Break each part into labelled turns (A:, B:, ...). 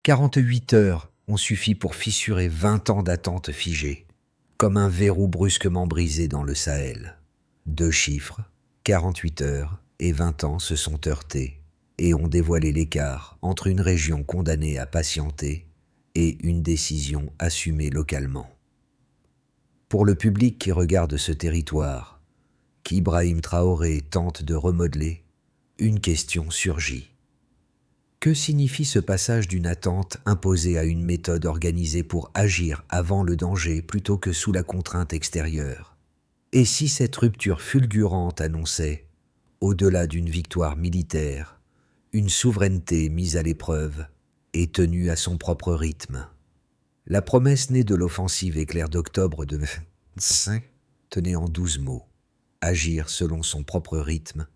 A: 48 heures ont suffi pour fissurer 20 ans d'attente figée, comme un verrou brusquement brisé dans le Sahel. 2 chiffres, 48 heures et 20 ans se sont heurtés et ont dévoilé l'écart entre une région condamnée à patienter et une décision assumée localement. Pour le public qui regarde ce territoire, qu'Ibrahim Traoré tente de remodeler, une question surgit. Que signifie ce passage d'une attente imposée à une méthode organisée pour agir avant le danger plutôt que sous la contrainte extérieure? Et si cette rupture fulgurante annonçait, au-delà d'une victoire militaire, une souveraineté mise à l'épreuve et tenue à son propre rythme? La promesse née de l'offensive éclair d'octobre de 25 tenait en 12 mots: agir selon son propre rythme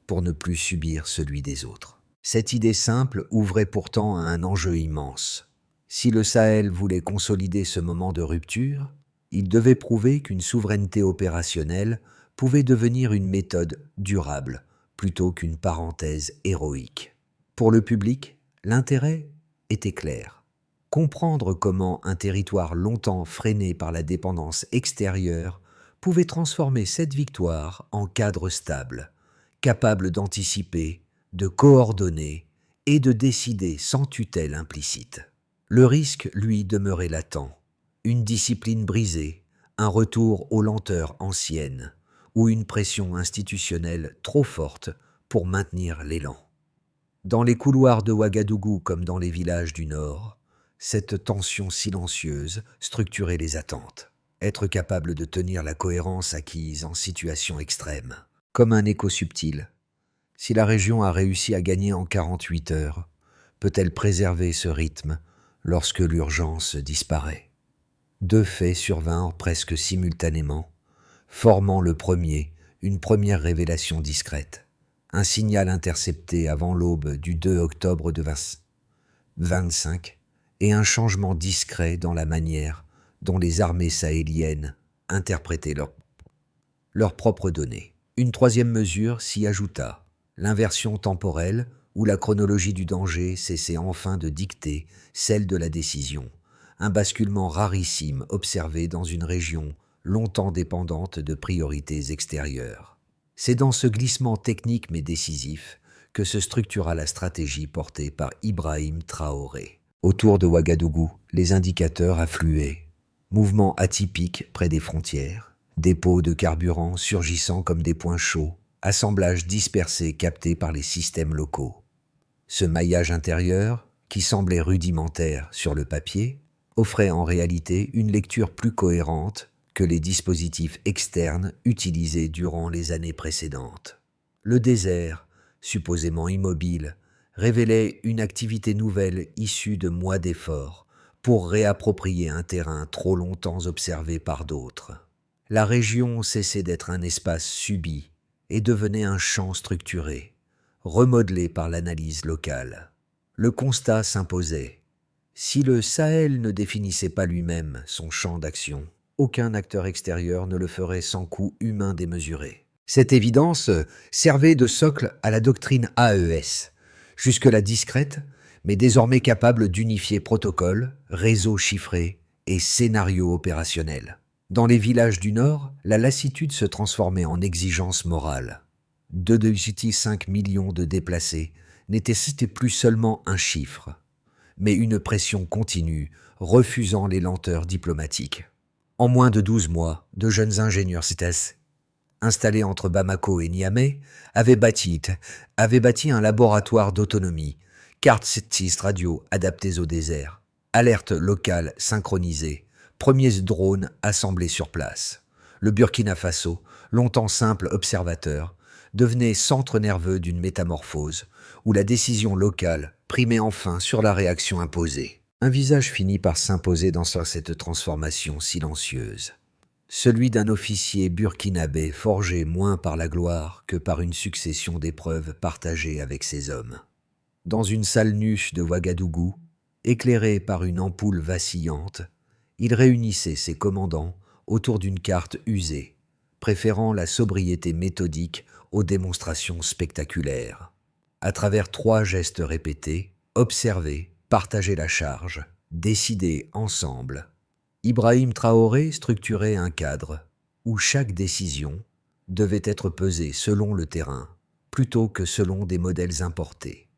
A: pour ne plus subir celui des autres. Cette idée simple ouvrait pourtant à un enjeu immense. Si le Sahel voulait consolider ce moment de rupture, il devait prouver qu'une souveraineté opérationnelle pouvait devenir une méthode durable plutôt qu'une parenthèse héroïque. Pour le public, l'intérêt était clair. Comprendre comment un territoire longtemps freiné par la dépendance extérieure pouvait transformer cette victoire en cadre stable, capable d'anticiper, de coordonner et de décider sans tutelle implicite. Le risque, lui, demeurait latent. Une discipline brisée, un retour aux lenteurs anciennes ou une pression institutionnelle trop forte pour maintenir l'élan. Dans les couloirs de Ouagadougou comme dans les villages du Nord, cette tension silencieuse structurait les attentes. Être capable de tenir la cohérence acquise en situation extrême, comme un écho subtil. Si la région a réussi à gagner en 48 heures, peut-elle préserver ce rythme lorsque l'urgence disparaît? 2 faits survinrent presque simultanément, formant le premier une première révélation discrète. Un signal intercepté avant l'aube du 2 octobre de 25 et un changement discret dans la manière dont les armées sahéliennes interprétaient leurs propres données. Une troisième mesure s'y ajouta. L'inversion temporelle, où la chronologie du danger cessait enfin de dicter celle de la décision, un basculement rarissime observé dans une région longtemps dépendante de priorités extérieures. C'est dans ce glissement technique mais décisif que se structura la stratégie portée par Ibrahim Traoré. Autour de Ouagadougou, les indicateurs affluaient. Mouvements atypiques près des frontières, dépôts de carburant surgissant comme des points chauds, assemblages dispersés captés par les systèmes locaux. Ce maillage intérieur, qui semblait rudimentaire sur le papier, offrait en réalité une lecture plus cohérente que les dispositifs externes utilisés durant les années précédentes. Le désert, supposément immobile, révélait une activité nouvelle issue de mois d'efforts pour réapproprier un terrain trop longtemps observé par d'autres. La région cessait d'être un espace subi et devenait un champ structuré, remodelé par l'analyse locale. Le constat s'imposait. Si le Sahel ne définissait pas lui-même son champ d'action, aucun acteur extérieur ne le ferait sans coût humain démesuré. Cette évidence servait de socle à la doctrine AES, jusque-là discrète, mais désormais capable d'unifier protocoles, réseaux chiffrés et scénarios opérationnels. Dans les villages du Nord, la lassitude se transformait en exigence morale. 2,5 millions de déplacés n'était plus seulement un chiffre, mais une pression continue, refusant les lenteurs diplomatiques. En moins de 12 mois, de jeunes ingénieurs CETES, installés entre Bamako et Niamey, avaient bâti un laboratoire d'autonomie, cartes satellites radio adaptées au désert, alertes locales synchronisées, premiers drones assemblés sur place. Le Burkina Faso, longtemps simple observateur, devenait centre nerveux d'une métamorphose, où la décision locale primait enfin sur la réaction imposée. Un visage finit par s'imposer dans cette transformation silencieuse. Celui d'un officier burkinabé forgé moins par la gloire que par une succession d'épreuves partagées avec ses hommes. Dans une salle nuche de Ouagadougou, éclairée par une ampoule vacillante, il réunissait ses commandants autour d'une carte usée, préférant la sobriété méthodique aux démonstrations spectaculaires. À travers 3 gestes répétés, observer, partager la charge, décider ensemble. Ibrahim Traoré structurait un cadre où chaque décision devait être pesée selon le terrain, plutôt que selon des modèles importés.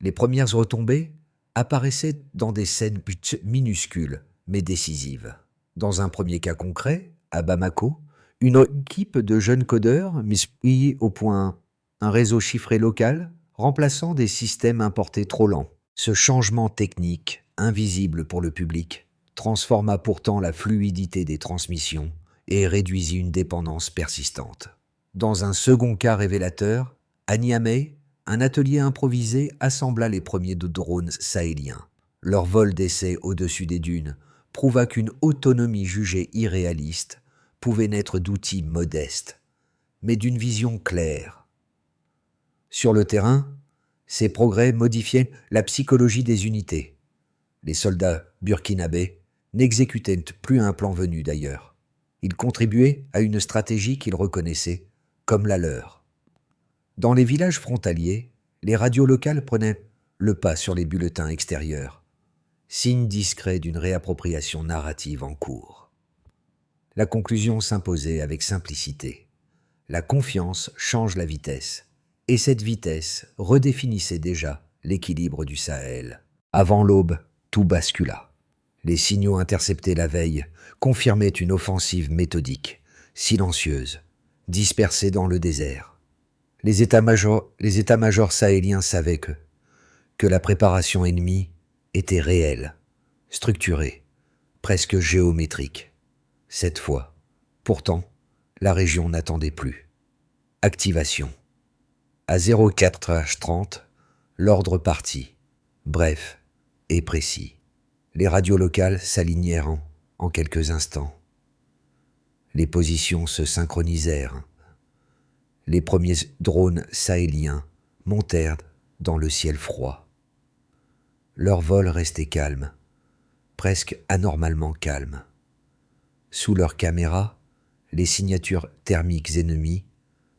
A: Les premières retombées apparaissaient dans des scènes minuscules, mais décisives. Dans un premier cas concret, à Bamako, une équipe de jeunes codeurs mis au point un réseau chiffré local, remplaçant des systèmes importés trop lents. Ce changement technique, invisible pour le public, transforma pourtant la fluidité des transmissions et réduisit une dépendance persistante. Dans un second cas révélateur, à Niamey, un atelier improvisé assembla les premiers drones sahéliens. Leur vol d'essai au-dessus des dunes prouva qu'une autonomie jugée irréaliste pouvait naître d'outils modestes, mais d'une vision claire. Sur le terrain, ces progrès modifiaient la psychologie des unités. Les soldats burkinabés n'exécutaient plus un plan venu d'ailleurs. Ils contribuaient à une stratégie qu'ils reconnaissaient comme la leur. Dans les villages frontaliers, les radios locales prenaient le pas sur les bulletins extérieurs, signe discret d'une réappropriation narrative en cours. La conclusion s'imposait avec simplicité. La confiance change la vitesse, et cette vitesse redéfinissait déjà l'équilibre du Sahel. Avant l'aube, tout bascula. Les signaux interceptés la veille confirmaient une offensive méthodique, silencieuse, dispersée dans le désert. Les états-majors sahéliens savaient que la préparation ennemie était réelle, structurée, presque géométrique. Cette fois, pourtant, la région n'attendait plus. Activation. À 04h30, l'ordre partit, bref et précis. Les radios locales s'alignèrent en quelques instants. Les positions se synchronisèrent. Les premiers drones sahéliens montèrent dans le ciel froid. Leur vol restait calme, presque anormalement calme. Sous leurs caméras, les signatures thermiques ennemies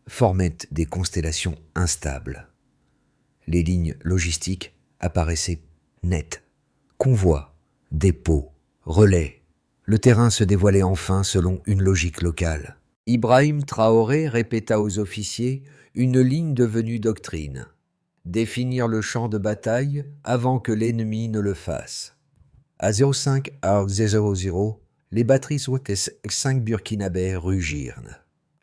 A: formaient des constellations instables. Les lignes logistiques apparaissaient nettes. Convois, dépôts, relais. Le terrain se dévoilait enfin selon une logique locale. Ibrahim Traoré répéta aux officiers une ligne devenue doctrine. Définir le champ de bataille avant que l'ennemi ne le fasse. À 05h00, les batteries sur les 5 burkinabés rugirent.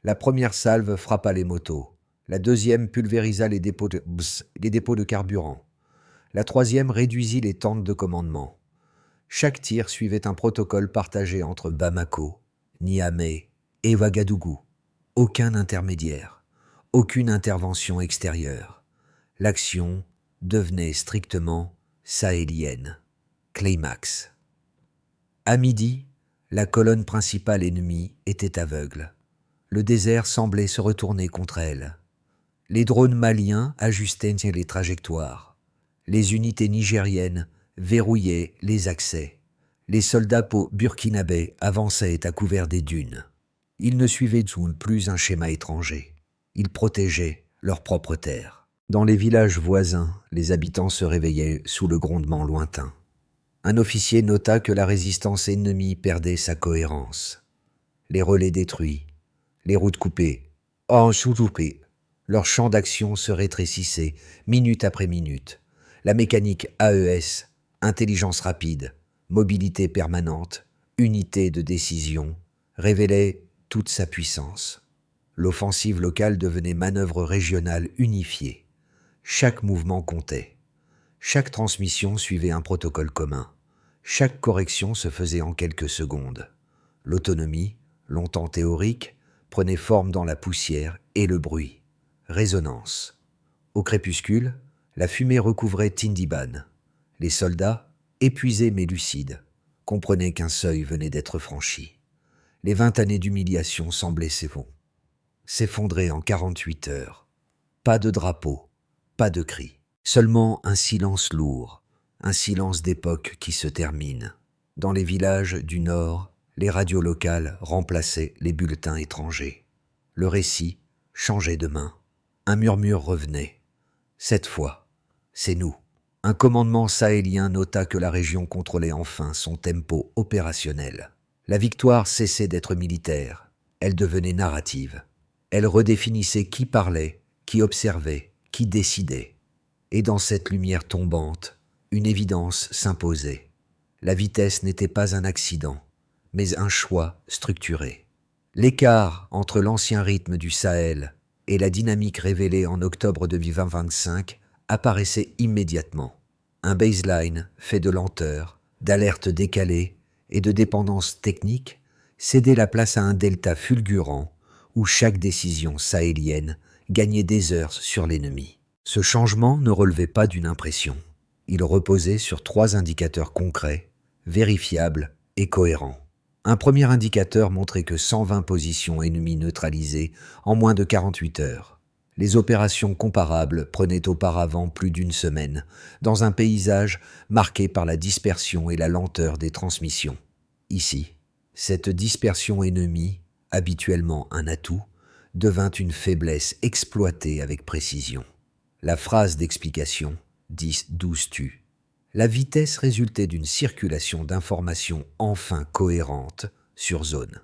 A: La première salve frappa les motos. La deuxième pulvérisa les dépôts de carburant. La troisième réduisit les tentes de commandement. Chaque tir suivait un protocole partagé entre Bamako, Niamey et Ouagadougou. Aucun intermédiaire, aucune intervention extérieure. L'action devenait strictement sahélienne. Climax. À midi, la colonne principale ennemie était aveugle. Le désert semblait se retourner contre elle. Les drones maliens ajustaient les trajectoires. Les unités nigériennes verrouillaient les accès. Les soldats burkinabés avançaient à couvert des dunes. Ils ne suivaient plus un schéma étranger. Ils protégeaient leur propre terre. Dans les villages voisins, les habitants se réveillaient sous le grondement lointain. Un officier nota que la résistance ennemie perdait sa cohérence. Les relais détruits, les routes coupées, sous-coupées. Leur champ d'action se rétrécissait minute après minute. La mécanique AES, intelligence rapide, mobilité permanente, unité de décision, révélait toute sa puissance. L'offensive locale devenait manœuvre régionale unifiée. Chaque mouvement comptait. Chaque transmission suivait un protocole commun. Chaque correction se faisait en quelques secondes. L'autonomie, longtemps théorique, prenait forme dans la poussière et le bruit. Résonance. Au crépuscule, la fumée recouvrait Tindiban. Les soldats, épuisés mais lucides, comprenaient qu'un seuil venait d'être franchi. Les 20 années d'humiliation semblaient s'effondrer en 48 heures. Pas de drapeau, pas de cri. Seulement un silence lourd, un silence d'époque qui se termine. Dans les villages du Nord, les radios locales remplaçaient les bulletins étrangers. Le récit changeait de main. Un murmure revenait. Cette fois, c'est nous. Un commandement sahélien nota que la région contrôlait enfin son tempo opérationnel. La victoire cessait d'être militaire, elle devenait narrative. Elle redéfinissait qui parlait, qui observait, qui décidait. Et dans cette lumière tombante, une évidence s'imposait. La vitesse n'était pas un accident, mais un choix structuré. L'écart entre l'ancien rythme du Sahel et la dynamique révélée en octobre 2025 apparaissait immédiatement. Un baseline fait de lenteur, d'alertes décalées et de dépendance technique cédait la place à un delta fulgurant où chaque décision sahélienne gagnait des heures sur l'ennemi. Ce changement ne relevait pas d'une impression. Il reposait sur 3 indicateurs concrets, vérifiables et cohérents. Un premier indicateur montrait que 120 positions ennemies neutralisées en moins de 48 heures. Les opérations comparables prenaient auparavant plus d'une semaine, dans un paysage marqué par la dispersion et la lenteur des transmissions. Ici, cette dispersion ennemie, habituellement un atout, devint une faiblesse exploitée avec précision. La phrase d'explication « 10-12 tue ». La vitesse résultait d'une circulation d'informations enfin cohérente sur zone.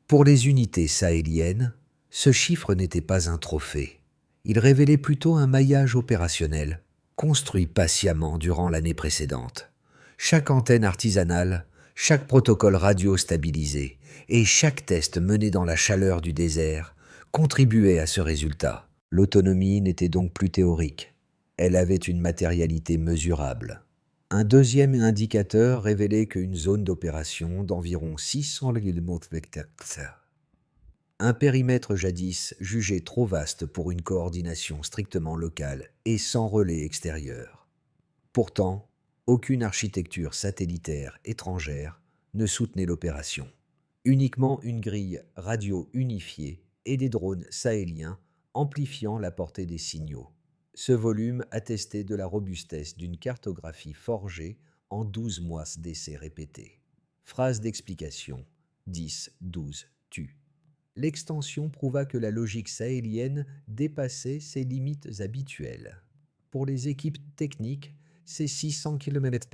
A: Pour les unités sahéliennes, ce chiffre n'était pas un trophée. Il révélait plutôt un maillage opérationnel, construit patiemment durant l'année précédente. Chaque antenne artisanale, chaque protocole radio stabilisé et chaque test mené dans la chaleur du désert contribuait à ce résultat. L'autonomie n'était donc plus théorique. Elle avait une matérialité mesurable. Un deuxième indicateur révélait qu'une zone d'opération d'environ 600 km, un périmètre jadis jugé trop vaste pour une coordination strictement locale et sans relais extérieur. Pourtant, aucune architecture satellitaire étrangère ne soutenait l'opération. Uniquement une grille radio unifiée et des drones sahéliens amplifiant la portée des signaux. Ce volume attestait de la robustesse d'une cartographie forgée en 12 mois d'essais répétés. Phrase d'explication 10-12 tue. L'extension prouva que la logique sahélienne dépassait ses limites habituelles. Pour les équipes techniques, ces 600 km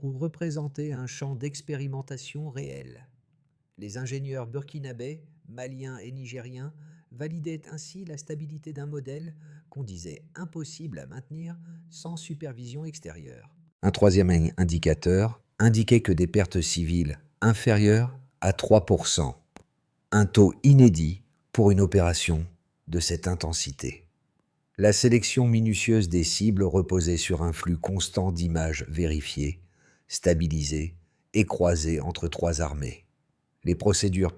A: représentaient un champ d'expérimentation réel. Les ingénieurs burkinabés, maliens et nigériens validaient ainsi la stabilité d'un modèle qu'on disait impossible à maintenir sans supervision extérieure. Un troisième indicateur indiquait que des pertes civiles inférieures à 3%, un taux inédit pour une opération de cette intensité. La sélection minutieuse des cibles reposait sur un flux constant d'images vérifiées, stabilisées et croisées entre 3 armées. Les procédures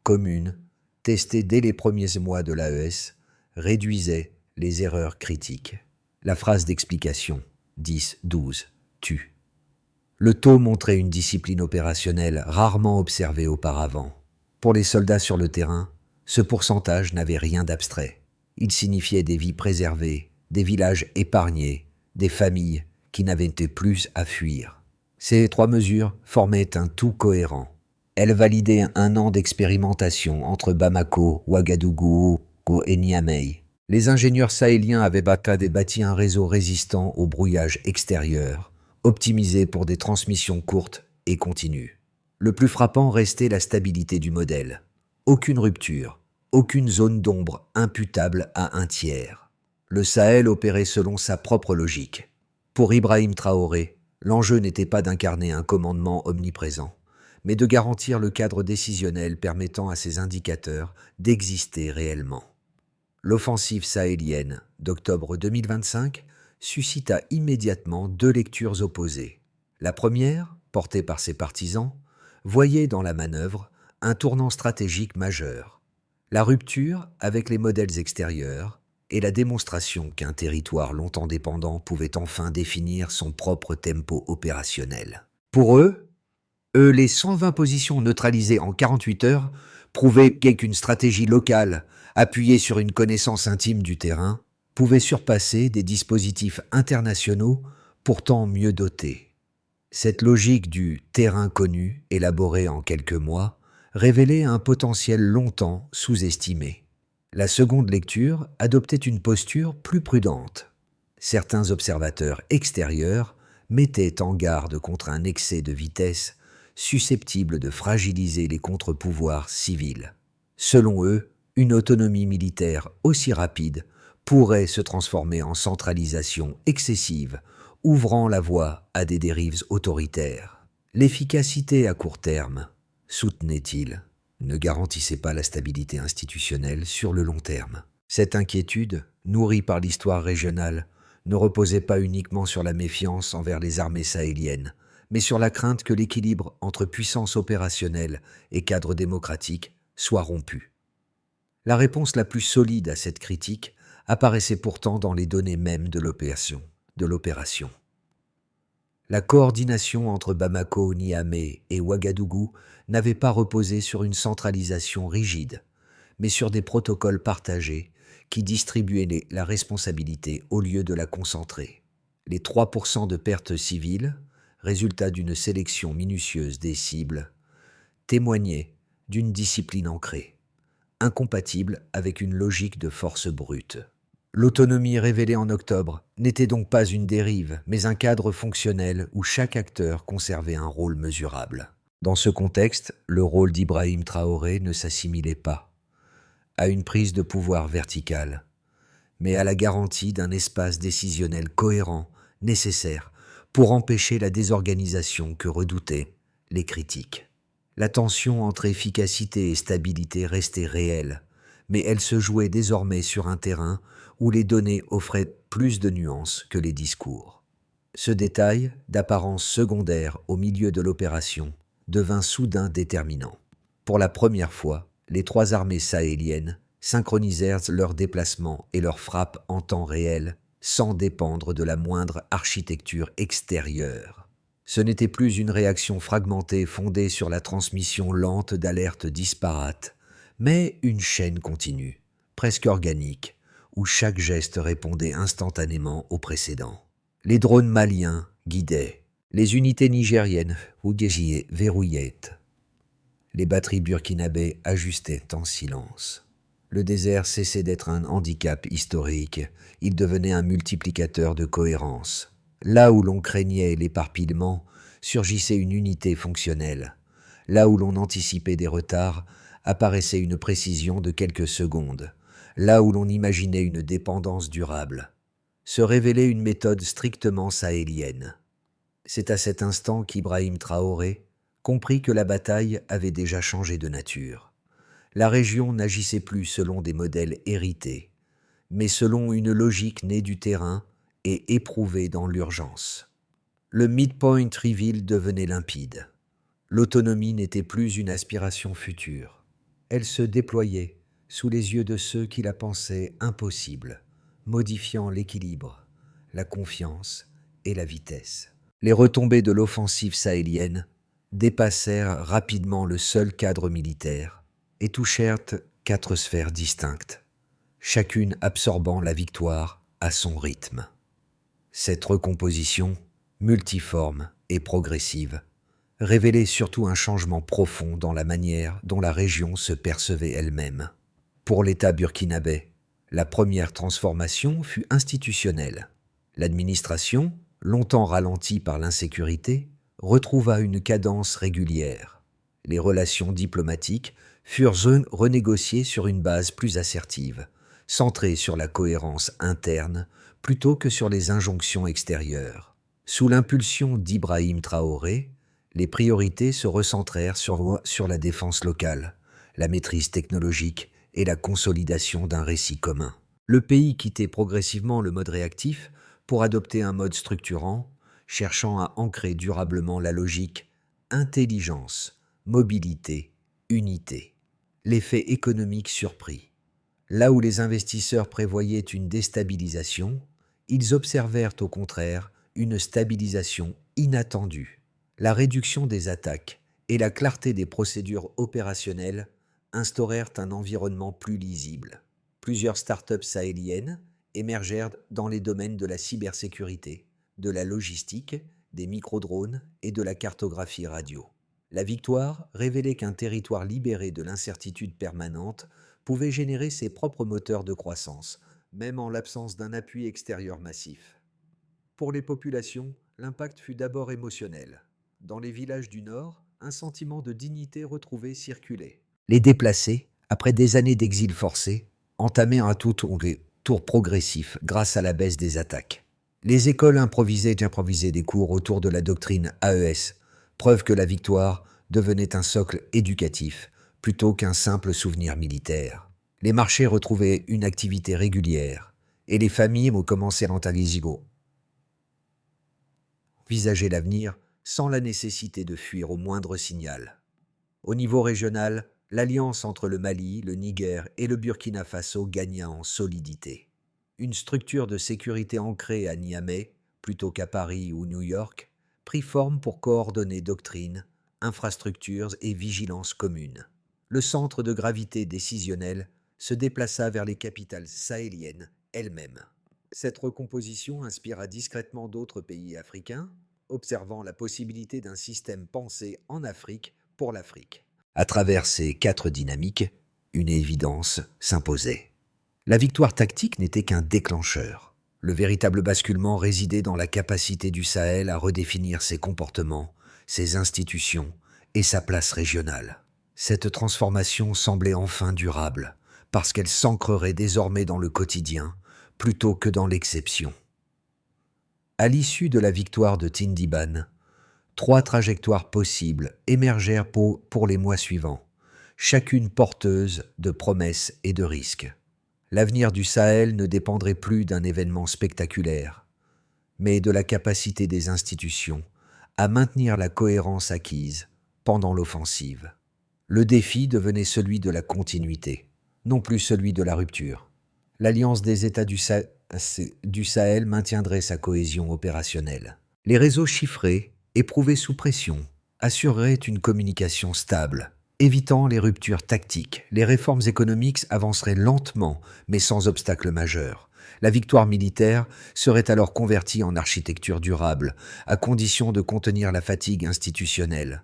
A: communes, testées dès les premiers mois de l'AES, réduisaient les erreurs critiques. La phrase d'explication 10-12 tue. Le taux montrait une discipline opérationnelle rarement observée auparavant. Pour les soldats sur le terrain, ce pourcentage n'avait rien d'abstrait. Il signifiait des vies préservées, des villages épargnés, des familles qui n'avaient plus à fuir. Ces 3 mesures formaient un tout cohérent. Elles validaient 1 an d'expérimentation entre Bamako, Ouagadougou et Niamey. Les ingénieurs sahéliens avaient bâti un réseau résistant au brouillage extérieur, optimisé pour des transmissions courtes et continues. Le plus frappant restait la stabilité du modèle. Aucune rupture, aucune zone d'ombre imputable à un tiers. Le Sahel opérait selon sa propre logique. Pour Ibrahim Traoré, l'enjeu n'était pas d'incarner un commandement omniprésent, mais de garantir le cadre décisionnel permettant à ces indicateurs d'exister réellement. L'offensive sahélienne d'octobre 2025 suscita immédiatement 2 lectures opposées. La première, portée par ses partisans, voyait dans la manœuvre un tournant stratégique majeur, la rupture avec les modèles extérieurs et la démonstration qu'un territoire longtemps dépendant pouvait enfin définir son propre tempo opérationnel. Pour eux, les 120 positions neutralisées en 48 heures prouvaient qu'une stratégie locale, appuyée sur une connaissance intime du terrain, pouvait surpasser des dispositifs internationaux pourtant mieux dotés. Cette logique du terrain connu, élaborée en quelques mois, révélait un potentiel longtemps sous-estimé. La seconde lecture adoptait une posture plus prudente. Certains observateurs extérieurs mettaient en garde contre un excès de vitesse susceptible de fragiliser les contre-pouvoirs civils. Selon eux, une autonomie militaire aussi rapide pourrait se transformer en centralisation excessive, ouvrant la voie à des dérives autoritaires. L'efficacité à court terme, soutenait-il, ne garantissait pas la stabilité institutionnelle sur le long terme. Cette inquiétude, nourrie par l'histoire régionale, ne reposait pas uniquement sur la méfiance envers les armées sahéliennes, mais sur la crainte que l'équilibre entre puissance opérationnelle et cadre démocratique soit rompu. La réponse la plus solide à cette critique apparaissait pourtant dans les données mêmes de l'opération. La coordination entre Bamako, Niamey et Ouagadougou n'avait pas reposé sur une centralisation rigide, mais sur des protocoles partagés qui distribuaient la responsabilité au lieu de la concentrer. Les 3% de pertes civiles, résultat d'une sélection minutieuse des cibles, témoignaient d'une discipline ancrée, incompatible avec une logique de force brute. L'autonomie révélée en octobre n'était donc pas une dérive, mais un cadre fonctionnel où chaque acteur conservait un rôle mesurable. Dans ce contexte, le rôle d'Ibrahim Traoré ne s'assimilait pas à une prise de pouvoir verticale, mais à la garantie d'un espace décisionnel cohérent, nécessaire pour empêcher la désorganisation que redoutaient les critiques. La tension entre efficacité et stabilité restait réelle, mais elle se jouait désormais sur un terrain où les données offraient plus de nuances que les discours. Ce détail, d'apparence secondaire au milieu de l'opération, devint soudain déterminant. Pour la première fois, les 3 armées sahéliennes synchronisèrent leurs déplacements et leurs frappes en temps réel, sans dépendre de la moindre architecture extérieure. Ce n'était plus une réaction fragmentée fondée sur la transmission lente d'alertes disparates, mais une chaîne continue, presque organique, où chaque geste répondait instantanément au précédent. Les drones maliens guidaient, les unités nigériennes verrouillaient. Les batteries burkinabées ajustaient en silence. Le désert cessait d'être un handicap historique, il devenait un multiplicateur de cohérence. Là où l'on craignait l'éparpillement, surgissait une unité fonctionnelle. Là où l'on anticipait des retards, apparaissait une précision de quelques secondes. Là où l'on imaginait une dépendance durable, se révélait une méthode strictement sahélienne. C'est à cet instant qu'Ibrahim Traoré comprit que la bataille avait déjà changé de nature. La région n'agissait plus selon des modèles hérités, mais selon une logique née du terrain et éprouvée dans l'urgence. Le midpoint reveal devenait limpide. L'autonomie n'était plus une aspiration future. Elle se déployait sous les yeux de ceux qui la pensaient impossible, modifiant l'équilibre, la confiance et la vitesse. Les retombées de l'offensive sahélienne dépassèrent rapidement le seul cadre militaire et touchèrent 4 sphères distinctes, chacune absorbant la victoire à son rythme. Cette recomposition, multiforme et progressive, révélait surtout un changement profond dans la manière dont la région se percevait elle-même. Pour l'État burkinabé, la première transformation fut institutionnelle. L'administration, longtemps ralentie par l'insécurité, retrouva une cadence régulière. Les relations diplomatiques furent renégociées sur une base plus assertive, centrée sur la cohérence interne plutôt que sur les injonctions extérieures. Sous l'impulsion d'Ibrahim Traoré, les priorités se recentrèrent sur la défense locale, la maîtrise technologique et la consolidation d'un récit commun. Le pays quittait progressivement le mode réactif pour adopter un mode structurant, cherchant à ancrer durablement la logique intelligence, mobilité, unité. L'effet économique surpris. Là où les investisseurs prévoyaient une déstabilisation, ils observèrent au contraire une stabilisation inattendue. La réduction des attaques et la clarté des procédures opérationnelles instaurèrent un environnement plus lisible. Plusieurs startups sahéliennes émergèrent dans les domaines de la cybersécurité, de la logistique, des microdrones et de la cartographie radio. La victoire révélait qu'un territoire libéré de l'incertitude permanente pouvait générer ses propres moteurs de croissance, même en l'absence d'un appui extérieur massif. Pour les populations, l'impact fut d'abord émotionnel. Dans les villages du Nord, un sentiment de dignité retrouvée circulait. Les déplacés, après des années d'exil forcé, entamaient un tour progressif grâce à la baisse des attaques. Les écoles improvisaient des cours autour de la doctrine AES, preuve que la victoire devenait un socle éducatif plutôt qu'un simple souvenir militaire. Les marchés retrouvaient une activité régulière et les familles ont commencé à envisager l'avenir sans la nécessité de fuir au moindre signal. Au niveau régional, l'alliance entre le Mali, le Niger et le Burkina Faso gagna en solidité. Une structure de sécurité ancrée à Niamey, plutôt qu'à Paris ou New York, prit forme pour coordonner doctrine, infrastructures et vigilance commune. Le centre de gravité décisionnel se déplaça vers les capitales sahéliennes elles-mêmes. Cette recomposition inspira discrètement d'autres pays africains, observant la possibilité d'un système pensé en Afrique pour l'Afrique. À travers ces 4 dynamiques, une évidence s'imposait. La victoire tactique n'était qu'un déclencheur. Le véritable basculement résidait dans la capacité du Sahel à redéfinir ses comportements, ses institutions et sa place régionale. Cette transformation semblait enfin durable, parce qu'elle s'ancrerait désormais dans le quotidien, plutôt que dans l'exception. À l'issue de la victoire de Tindiban, 3 trajectoires possibles émergèrent pour les mois suivants, chacune porteuse de promesses et de risques. L'avenir du Sahel ne dépendrait plus d'un événement spectaculaire, mais de la capacité des institutions à maintenir la cohérence acquise pendant l'offensive. Le défi devenait celui de la continuité, non plus celui de la rupture. L'Alliance des États du Sahel maintiendrait sa cohésion opérationnelle. Les réseaux chiffrés, éprouvés sous pression, assureraient une communication stable. Évitant les ruptures tactiques, les réformes économiques avanceraient lentement, mais sans obstacle majeur. La victoire militaire serait alors convertie en architecture durable, à condition de contenir la fatigue institutionnelle.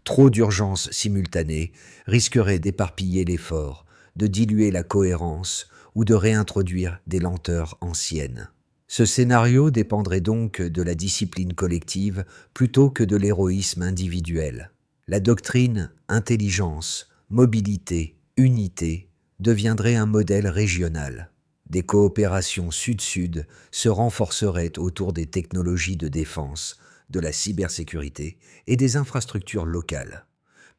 A: Trop d'urgences simultanées risqueraient d'éparpiller l'effort, de diluer la cohérence ou de réintroduire des lenteurs anciennes. Ce scénario dépendrait donc de la discipline collective plutôt que de l'héroïsme individuel. La doctrine intelligence, mobilité, unité deviendrait un modèle régional. Des coopérations sud-sud se renforceraient autour des technologies de défense, de la cybersécurité et des infrastructures locales.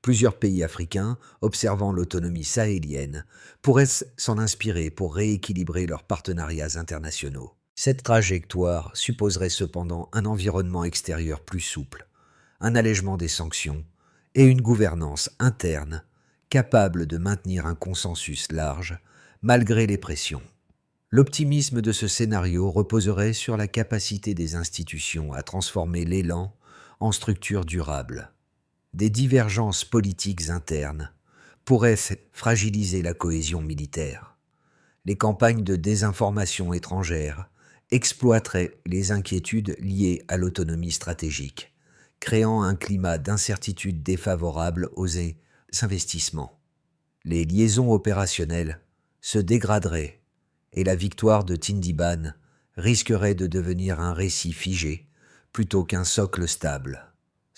A: Plusieurs pays africains, observant l'autonomie sahélienne, pourraient s'en inspirer pour rééquilibrer leurs partenariats internationaux. Cette trajectoire supposerait cependant un environnement extérieur plus souple, un allègement des sanctions et une gouvernance interne capable de maintenir un consensus large malgré les pressions. L'optimisme de ce scénario reposerait sur la capacité des institutions à transformer l'élan en structure durable. Des divergences politiques internes pourraient fragiliser la cohésion militaire. Les campagnes de désinformation étrangère exploiteraient les inquiétudes liées à l'autonomie stratégique, créant un climat d'incertitude défavorable aux investissements. Les liaisons opérationnelles se dégraderaient et la victoire de Tindiban risquerait de devenir un récit figé plutôt qu'un socle stable.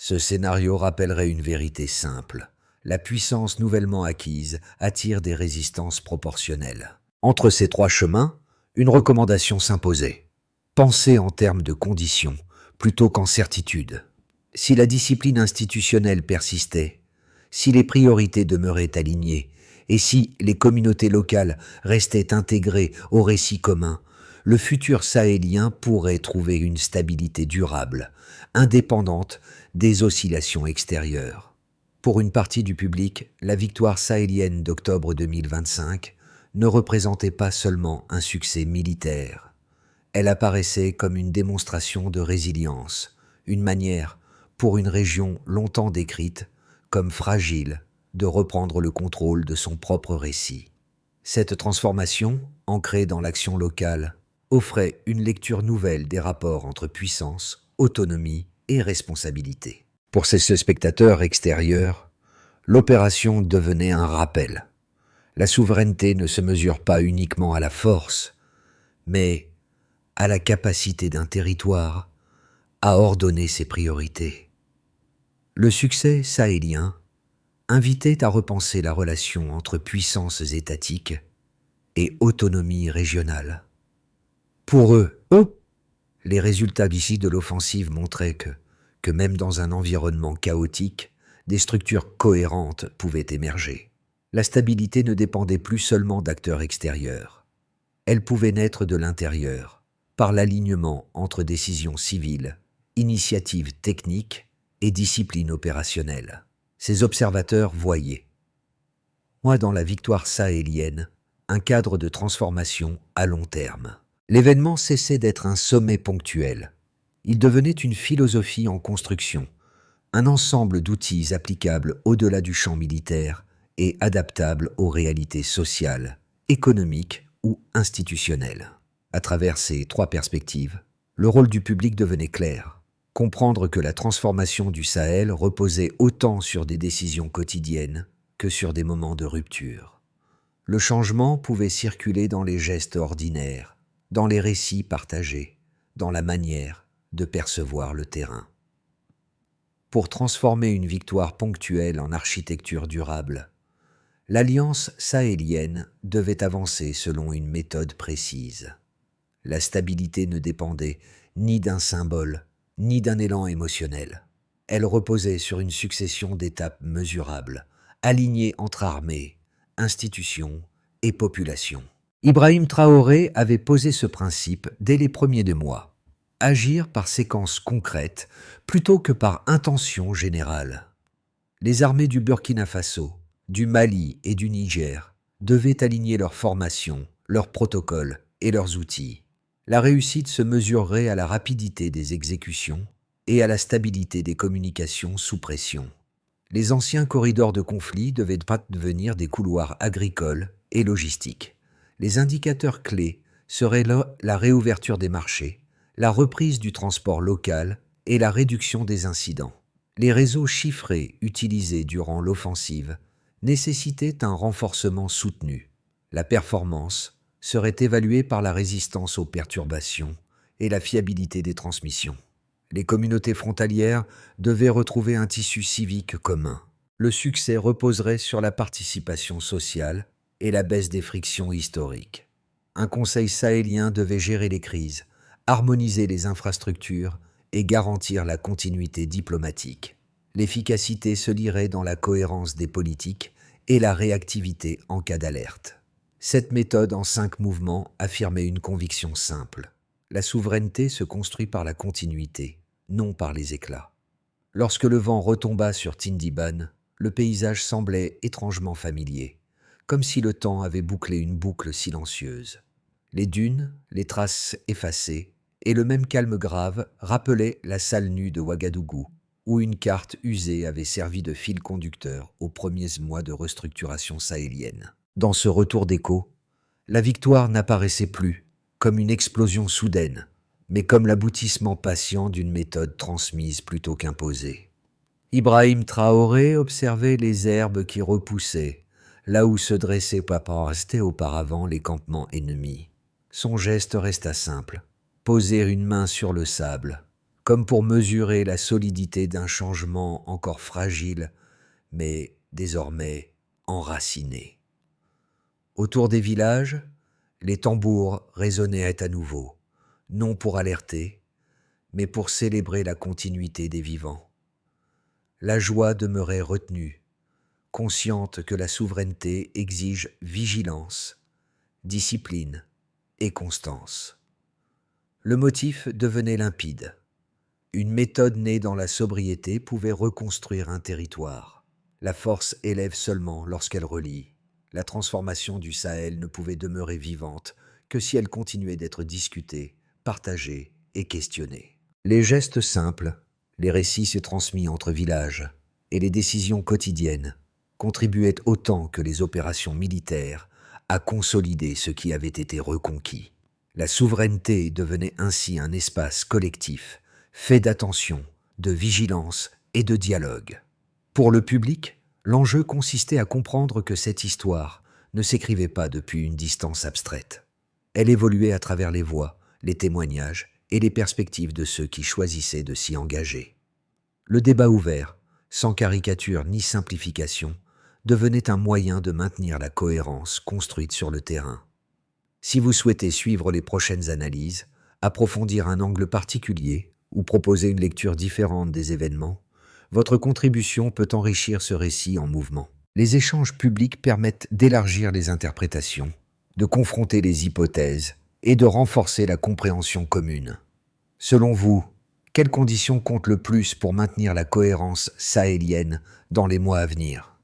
A: Ce scénario rappellerait une vérité simple. La puissance nouvellement acquise attire des résistances proportionnelles. Entre ces 3 chemins, une recommandation s'imposait. Penser en termes de conditions plutôt qu'en certitude. Si la discipline institutionnelle persistait, si les priorités demeuraient alignées, et si les communautés locales restaient intégrées au récit commun, le futur sahélien pourrait trouver une stabilité durable, indépendante des oscillations extérieures. Pour une partie du public, la victoire sahélienne d'octobre 2025 ne représentait pas seulement un succès militaire. Elle apparaissait comme une démonstration de résilience, une manière, pour une région longtemps décrite comme fragile, de reprendre le contrôle de son propre récit. Cette transformation, ancrée dans l'action locale, offrait une lecture nouvelle des rapports entre puissance, autonomie et responsabilité. Pour ces spectateurs extérieurs, l'opération devenait un rappel. La souveraineté ne se mesure pas uniquement à la force, mais à la capacité d'un territoire à ordonner ses priorités. Le succès sahélien invitait à repenser la relation entre puissances étatiques et autonomie régionale. Pour eux, les résultats d'ici de l'offensive montraient que même dans un environnement chaotique, des structures cohérentes pouvaient émerger. La stabilité ne dépendait plus seulement d'acteurs extérieurs. Elle pouvait naître de l'intérieur, par l'alignement entre décisions civiles, initiatives techniques et discipline opérationnelle. Ces observateurs voyaient, moi dans la victoire sahélienne, un cadre de transformation à long terme. L'événement cessait d'être un sommet ponctuel. Il devenait une philosophie en construction, un ensemble d'outils applicables au-delà du champ militaire et adaptables aux réalités sociales, économiques ou institutionnelles. À travers ces trois perspectives, le rôle du public devenait clair. Comprendre que la transformation du Sahel reposait autant sur des décisions quotidiennes que sur des moments de rupture. Le changement pouvait circuler dans les gestes ordinaires, dans les récits partagés, dans la manière de percevoir le terrain. Pour transformer une victoire ponctuelle en architecture durable, l'Alliance sahélienne devait avancer selon une méthode précise. La stabilité ne dépendait ni d'un symbole, ni d'un élan émotionnel. Elle reposait sur une succession d'étapes mesurables, alignées entre armées, institutions et populations. Ibrahim Traoré avait posé ce principe dès les premiers des mois. Agir par séquences concrètes plutôt que par intention générale. Les armées du Burkina Faso, du Mali et du Niger devaient aligner leurs formations, leurs protocoles et leurs outils. La réussite se mesurerait à la rapidité des exécutions et à la stabilité des communications sous pression. Les anciens corridors de conflit devaient pas devenir des couloirs agricoles et logistiques. Les indicateurs clés seraient la réouverture des marchés, la reprise du transport local et la réduction des incidents. Les réseaux chiffrés utilisés durant l'offensive nécessitaient un renforcement soutenu. La performance serait évaluée par la résistance aux perturbations et la fiabilité des transmissions. Les communautés frontalières devaient retrouver un tissu civique commun. Le succès reposerait sur la participation sociale et la baisse des frictions historiques. Un conseil sahélien devait gérer les crises, harmoniser les infrastructures et garantir la continuité diplomatique. L'efficacité se lirait dans la cohérence des politiques et la réactivité en cas d'alerte. Cette méthode en 5 mouvements affirmait une conviction simple. La souveraineté se construit par la continuité, non par les éclats. Lorsque le vent retomba sur Tindiban, le paysage semblait étrangement familier, comme si le temps avait bouclé une boucle silencieuse. Les dunes, les traces effacées, et le même calme grave rappelaient la salle nue de Ouagadougou, où une carte usée avait servi de fil conducteur aux premiers mois de restructuration sahélienne. Dans ce retour d'écho, la victoire n'apparaissait plus comme une explosion soudaine, mais comme l'aboutissement patient d'une méthode transmise plutôt qu'imposée. Ibrahim Traoré observait les herbes qui repoussaient, là où se dressaient auparavant les campements ennemis. Son geste resta simple, poser une main sur le sable, comme pour mesurer la solidité d'un changement encore fragile, mais désormais enraciné. Autour des villages, les tambours résonnaient à nouveau, non pour alerter, mais pour célébrer la continuité des vivants. La joie demeurait retenue, consciente que la souveraineté exige vigilance, discipline et constance. Le motif devenait limpide. Une méthode née dans la sobriété pouvait reconstruire un territoire. La force élève seulement lorsqu'elle relie. La transformation du Sahel ne pouvait demeurer vivante que si elle continuait d'être discutée, partagée et questionnée. Les gestes simples, les récits se transmis entre villages et les décisions quotidiennes contribuaient autant que les opérations militaires à consolider ce qui avait été reconquis. La souveraineté devenait ainsi un espace collectif, fait d'attention, de vigilance et de dialogue. Pour le public, l'enjeu consistait à comprendre que cette histoire ne s'écrivait pas depuis une distance abstraite. Elle évoluait à travers les voix, les témoignages et les perspectives de ceux qui choisissaient de s'y engager. Le débat ouvert, sans caricature ni simplification, devenait un moyen de maintenir la cohérence construite sur le terrain. Si vous souhaitez suivre les prochaines analyses, approfondir un angle particulier ou proposer une lecture différente des événements, votre contribution peut enrichir ce récit en mouvement. Les échanges publics permettent d'élargir les interprétations, de confronter les hypothèses et de renforcer la compréhension commune. Selon vous, quelles conditions comptent le plus pour maintenir la cohérence sahélienne dans les mois à venir ?